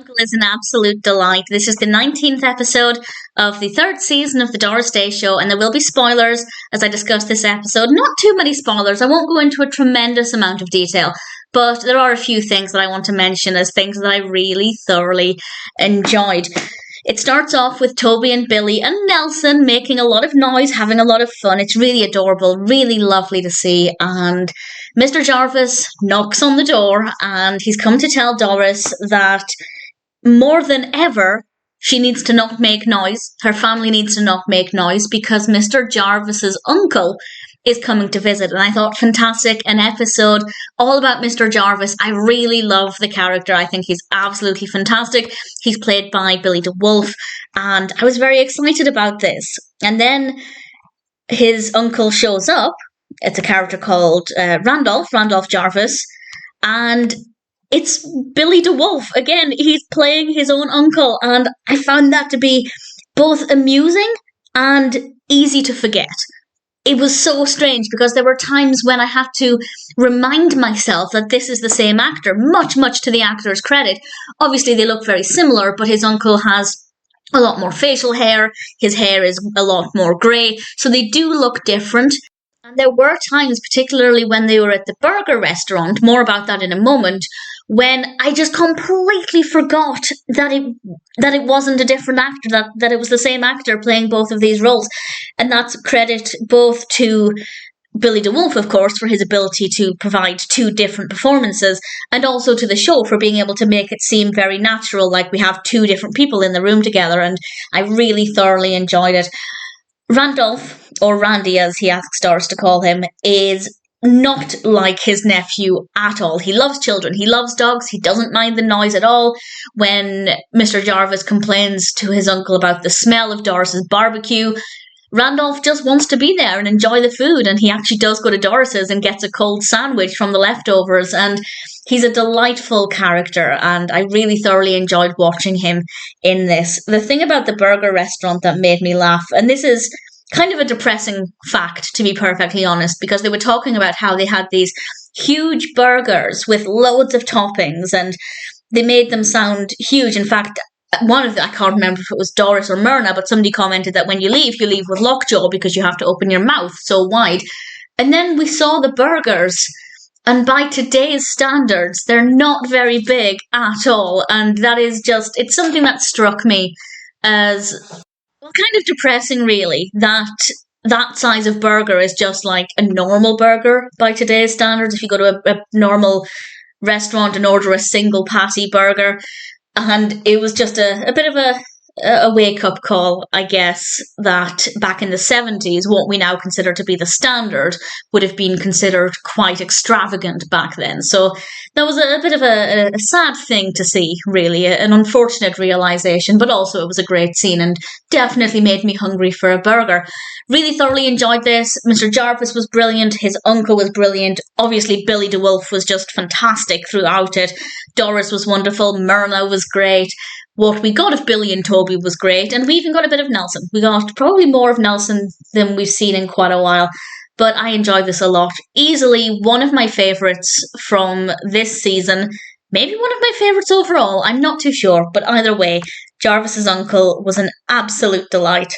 uncle is an absolute delight. This is the 19th episode of the third season of the Doris Day Show, and there will be spoilers as I discuss this episode. Not too many spoilers. I won't go into a tremendous amount of detail, but there are a few things that I want to mention as things that I really thoroughly enjoyed. It starts off with Toby and Billy and Nelson making a lot of noise, having a lot of fun. It's really adorable, really lovely to see. And Mr. Jarvis knocks on the door and he's come to tell Doris that more than ever, she needs to not make noise. Her family needs to not make noise because Mr. Jarvis's uncle is coming to visit. And I thought, fantastic, an episode all about Mr. Jarvis. I really love the character. I think he's absolutely fantastic. He's played by Billy Wolfe, and I was very excited about this. And then his uncle shows up. It's a character called Randolph Jarvis, and it's Billy Wolfe. Again, he's playing his own uncle, and I found that to be both amusing and easy to forget. It was so strange because there were times when I had to remind myself that this is the same actor, much to the actor's credit. Obviously, they look very similar, but his uncle has a lot more facial hair. His hair is a lot more grey, so they do look different. And there were times, particularly when they were at the burger restaurant, more about that in a moment, when I just completely forgot that it wasn't a different actor, that it was the same actor playing both of these roles. And that's credit both to Billy Wolfe, of course, for his ability to provide two different performances, and also to the show for being able to make it seem very natural, like we have two different people in the room together, and I really thoroughly enjoyed it. Randolph, or Randy as he asks Doris to call him, is not like his nephew at all. He loves children, he loves dogs, he doesn't mind the noise at all. When Mr. Jarvis complains to his uncle about the smell of Doris's barbecue, Randolph just wants to be there and enjoy the food, and he actually does go to Doris's and gets a cold sandwich from the leftovers, and he's a delightful character, and I really thoroughly enjoyed watching him in this. The thing about the burger restaurant that made me laugh, and this is kind of a depressing fact, to be perfectly honest, because they were talking about how they had these huge burgers with loads of toppings, and they made them sound huge. In fact, I can't remember if it was Doris or Myrna, but somebody commented that when you leave with lockjaw because you have to open your mouth so wide. And then we saw the burgers, and by today's standards, they're not very big at all. And that is just, it's something that struck me as, well, kind of depressing, really, that size of burger is just like a normal burger by today's standards. If you go to a normal restaurant and order a single patty burger, and it was just a bit of a wake-up call, I guess, that back in the 70s, what we now consider to be the standard would have been considered quite extravagant back then. So that was a bit of a sad thing to see, really, an unfortunate realisation, but also it was a great scene and definitely made me hungry for a burger. Really thoroughly enjoyed this. Mr. Jarvis was brilliant. His uncle was brilliant. Obviously, Billy Wolfe was just fantastic throughout it. Doris was wonderful. Myrna was great. What we got of Billy and Toby was great, and we even got a bit of Nelson. We got probably more of Nelson than we've seen in quite a while, but I enjoyed this a lot. Easily one of my favourites from this season, maybe one of my favourites overall, I'm not too sure, but either way, Jarvis's uncle was an absolute delight.